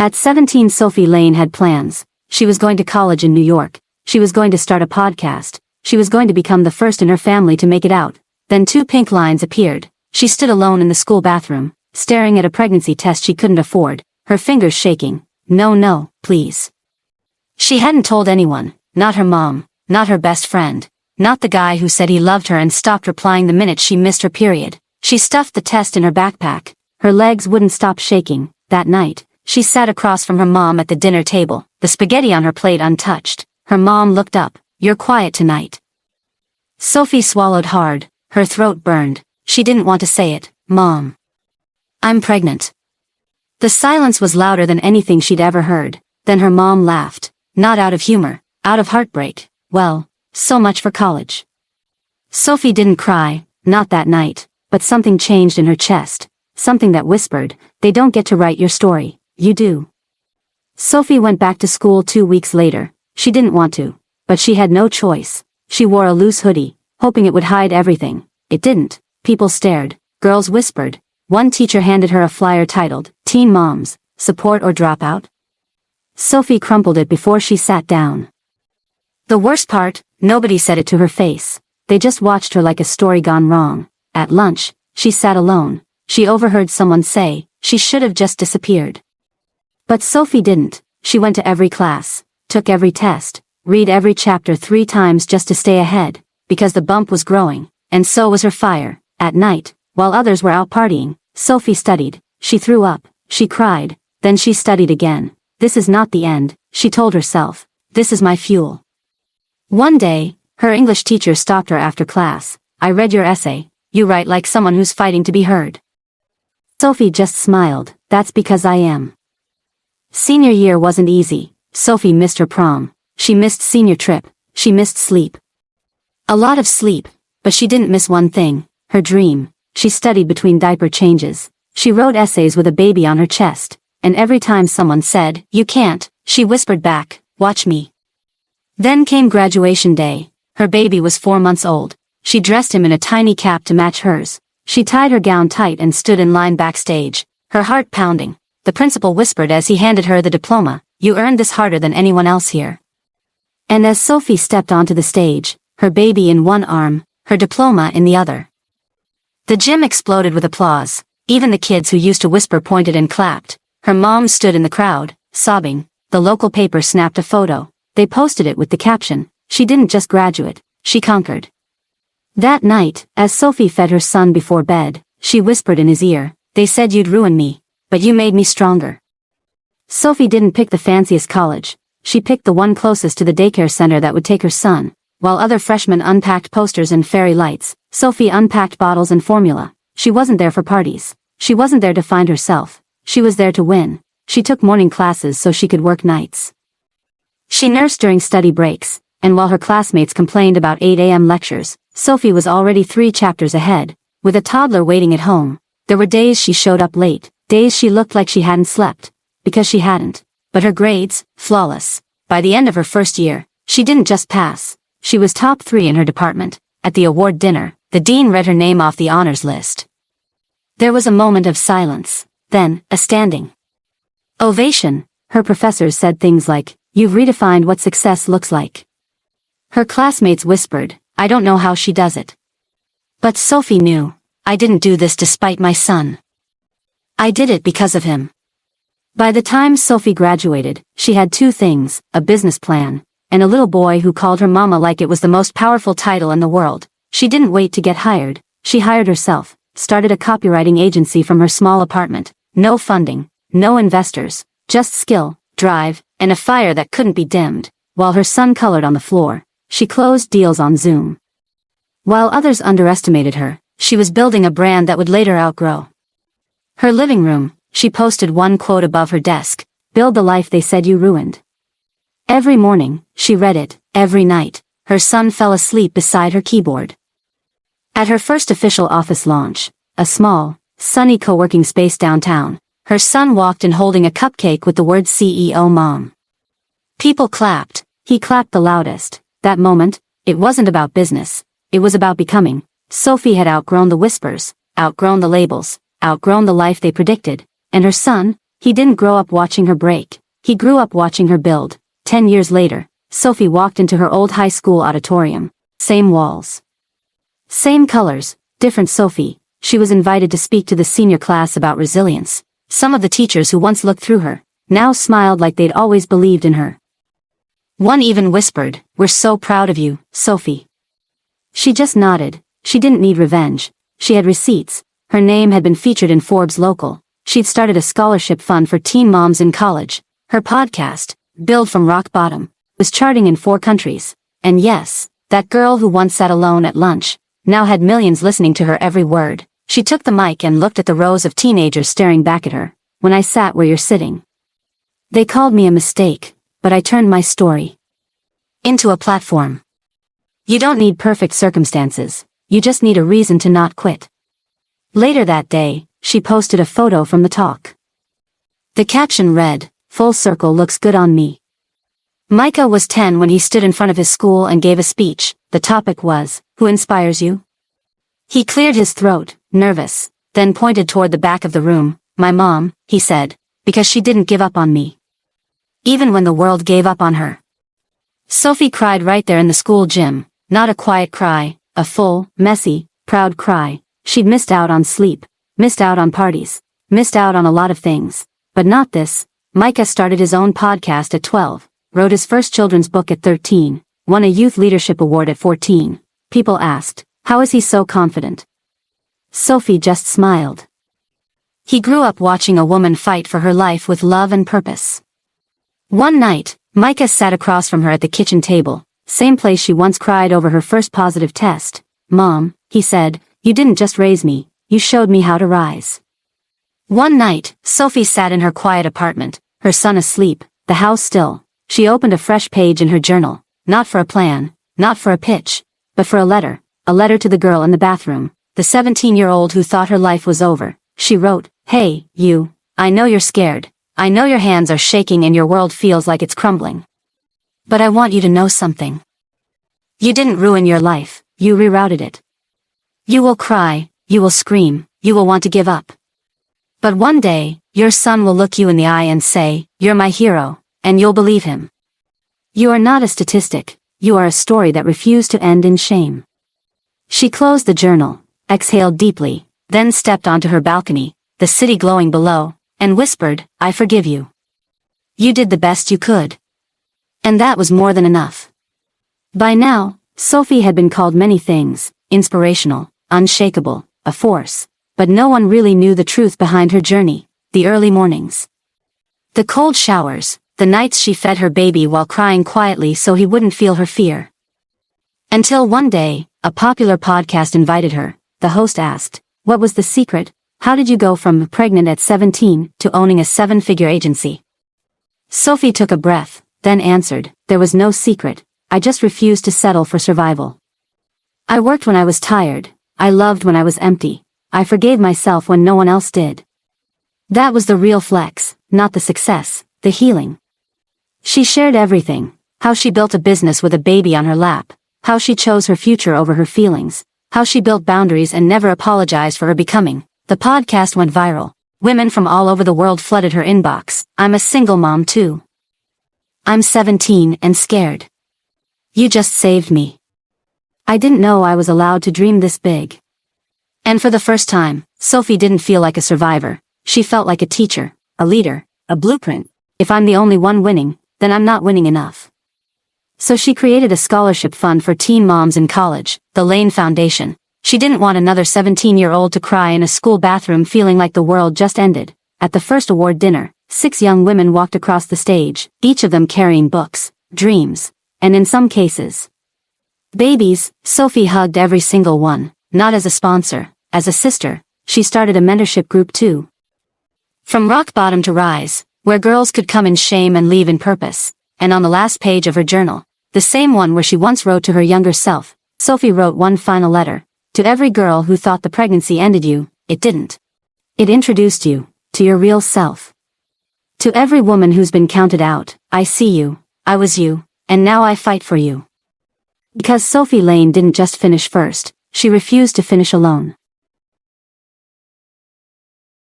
At 17, Sophie Lane had plans. She was going to college in New York. She was going to start a podcast. She was going to become the first in her family to make it out. Then 2 pink lines appeared. She stood alone in the school bathroom, staring at a pregnancy test she couldn't afford, her fingers shaking. No, please. She hadn't told anyone, not her mom, not her best friend, not the guy who said he loved her and stopped replying the minute she missed her period. She stuffed the test in her backpack. Her legs wouldn't stop shaking. That night, she sat across from her mom at the dinner table, the spaghetti on her plate untouched. Her mom looked up. "You're quiet tonight." Sophie swallowed hard. Her throat burned. She didn't want to say it. "Mom. I'm pregnant." The silence was louder than anything she'd ever heard. Then her mom laughed. Not out of humor, out of heartbreak. "Well, so much for college." Sophie didn't cry, not that night, but something changed in her chest. Something that whispered, "They don't get to write your story, you do." Sophie went back to school 2 weeks later. She didn't want to, but she had no choice. She wore a loose hoodie, hoping it would hide everything. It didn't. People stared. Girls whispered. One teacher handed her a flyer titled, "Teen Moms, Support or Dropout?" Sophie crumpled it before she sat down. The worst part, nobody said it to her face. They just watched her like a story gone wrong. At lunch, she sat alone. She overheard someone say, she should have just disappeared. But Sophie didn't. She went to every class, took every test, read every chapter 3 times just to stay ahead, because the bump was growing, and so was her fire. At night, while others were out partying, Sophie studied. She threw up, she cried, then she studied again. This is not the end, she told herself. This is my fuel. One day, her English teacher stopped her after class. "I read your essay. You write like someone who's fighting to be heard." Sophie just smiled. "That's because I am." Senior year wasn't easy. Sophie missed her prom. She missed senior trip. She missed sleep. A lot of sleep, but she didn't miss one thing, her dream. She studied between diaper changes. She wrote essays with a baby on her chest, and every time someone said, "You can't," she whispered back, "Watch me." Then came graduation day. Her baby was 4 months old. She dressed him in a tiny cap to match hers. She tied her gown tight and stood in line backstage, her heart pounding. The principal whispered as he handed her the diploma, "You earned this harder than anyone else here." And as Sophie stepped onto the stage, her baby in one arm, her diploma in the other, the gym exploded with applause. Even the kids who used to whisper pointed and clapped. Her mom stood in the crowd, sobbing. The local paper snapped a photo. They posted it with the caption, "She didn't just graduate, she conquered." That night, as Sophie fed her son before bed, she whispered in his ear, "They said you'd ruin me, but you made me stronger." Sophie didn't pick the fanciest college. She picked the one closest to the daycare center that would take her son. While other freshmen unpacked posters and fairy lights, Sophie unpacked bottles and formula. She wasn't there for parties. She wasn't there to find herself. She was there to win. She took morning classes so she could work nights. She nursed during study breaks, and while her classmates complained about 8 a.m. lectures, Sophie was already 3 chapters ahead. With a toddler waiting at home, there were days she showed up late, days she looked like she hadn't slept, because she hadn't. But her grades, flawless. By the end of her first year, she didn't just pass. She was top 3 in her department. At the award dinner, the dean read her name off the honors list. There was a moment of silence, then, a standing ovation. Her professors said things like, "You've redefined what success looks like." Her classmates whispered, "I don't know how she does it." But Sophie knew, "I didn't do this to spite my son. I did it because of him." By the time Sophie graduated, she had 2 things, a business plan, and a little boy who called her mama like it was the most powerful title in the world. She didn't wait to get hired. She hired herself, started a copywriting agency from her small apartment. No funding, no investors, just skill, drive, and a fire that couldn't be dimmed. While her son colored on the floor, she closed deals on Zoom. While others underestimated her, she was building a brand that would later outgrow her living room. She posted one quote above her desk, "Build the life they said you ruined." Every morning, she read it. Every night, her son fell asleep beside her keyboard. At her first official office launch, a small, sunny co-working space downtown, her son walked in holding a cupcake with the word CEO Mom. People clapped. He clapped the loudest. That moment, it wasn't about business. It was about becoming. Sophie had outgrown the whispers, outgrown the labels, outgrown the life they predicted. And her son, He didn't grow up watching her break. He grew up watching her build. 10 years later, Sophie walked into her old high school auditorium. Same walls. Same colors, different Sophie. She was invited to speak to the senior class about resilience. Some of the teachers who once looked through her, now smiled like they'd always believed in her. One even whispered, "We're so proud of you, Sophie." She just nodded. She didn't need revenge. She had receipts. Her name had been featured in Forbes Local. She'd started a scholarship fund for teen moms in college. Her podcast, Build from Rock Bottom, was charting in 4 countries. And yes, that girl who once sat alone at lunch, now had millions listening to her every word. She took the mic and looked at the rows of teenagers staring back at her. "When I sat where you're sitting, they called me a mistake, but I turned my story into a platform. You don't need perfect circumstances. You just need a reason to not quit." Later that day, she posted a photo from the talk. The caption read, "Full circle looks good on me." Micah was 10 when he stood in front of his school and gave a speech. The topic was, "Who inspires you?" He cleared his throat, nervous, then pointed toward the back of the room. "My mom," he said, "because she didn't give up on me. Even when the world gave up on her." Sophie cried right there in the school gym, not a quiet cry, a full, messy, proud cry. She'd missed out on sleep, missed out on parties, missed out on a lot of things, but not this. Micah started his own podcast at 12, wrote his first children's book at 13, won a Youth Leadership Award at 14. People asked, "How is he so confident?" Sophie just smiled. He grew up watching a woman fight for her life with love and purpose. One night, Micah sat across from her at the kitchen table, same place she once cried over her first positive test. "Mom," he said, "you didn't just raise me, you showed me how to rise." One night, Sophie sat in her quiet apartment, her son asleep, the house still. She opened a fresh page in her journal, not for a plan, not for a pitch, but for a letter to the girl in the bathroom, the 17-year-old who thought her life was over. She wrote, "Hey, you, I know you're scared. I know your hands are shaking and your world feels like it's crumbling. But I want you to know something. You didn't ruin your life, you rerouted it. You will cry, you will scream, you will want to give up. But one day, your son will look you in the eye and say, 'You're my hero,' and you'll believe him. You are not a statistic, you are a story that refused to end in shame." She closed the journal, exhaled deeply, then stepped onto her balcony, the city glowing below, and whispered, "I forgive you. You did the best you could." And that was more than enough. By now, Sophie had been called many things, inspirational, unshakable, a force, but no one really knew the truth behind her journey. The early mornings, the cold showers, the nights she fed her baby while crying quietly so he wouldn't feel her fear. Until one day, a popular podcast invited her. The host asked, "What was the secret? How did you go from pregnant at 17 to owning a 7-figure agency?" Sophie took a breath, then answered, "There was no secret. I just refused to settle for survival. I worked when I was tired. I loved when I was empty. I forgave myself when no one else did." That was the real flex, not the success, the healing. She shared everything, how she built a business with a baby on her lap, how she chose her future over her feelings, how she built boundaries and never apologized for her becoming. The podcast went viral. Women from all over the world flooded her inbox. "I'm a single mom too. I'm 17 and scared. You just saved me. I didn't know I was allowed to dream this big." And for the first time, Sophie didn't feel like a survivor. She felt like a teacher, a leader, a blueprint. If I'm the only one winning, then I'm not winning enough. So she created a scholarship fund for teen moms in college, the Lane Foundation. She didn't want another 17-year-old to cry in a school bathroom feeling like the world just ended. At the first award dinner, 6 young women walked across the stage, each of them carrying books, dreams, and in some cases, babies. Sophie hugged every single one, not as a sponsor, as a sister. She started a mentorship group too. From Rock Bottom to Rise, where girls could come in shame and leave in purpose. And on the last page of her journal, the same one where she once wrote to her younger self, Sophie wrote one final letter. "To every girl who thought the pregnancy ended you, it didn't. It introduced you to your real self. To every woman who's been counted out, I see you, I was you, and now I fight for you." Because Sophie Lane didn't just finish first, she refused to finish alone.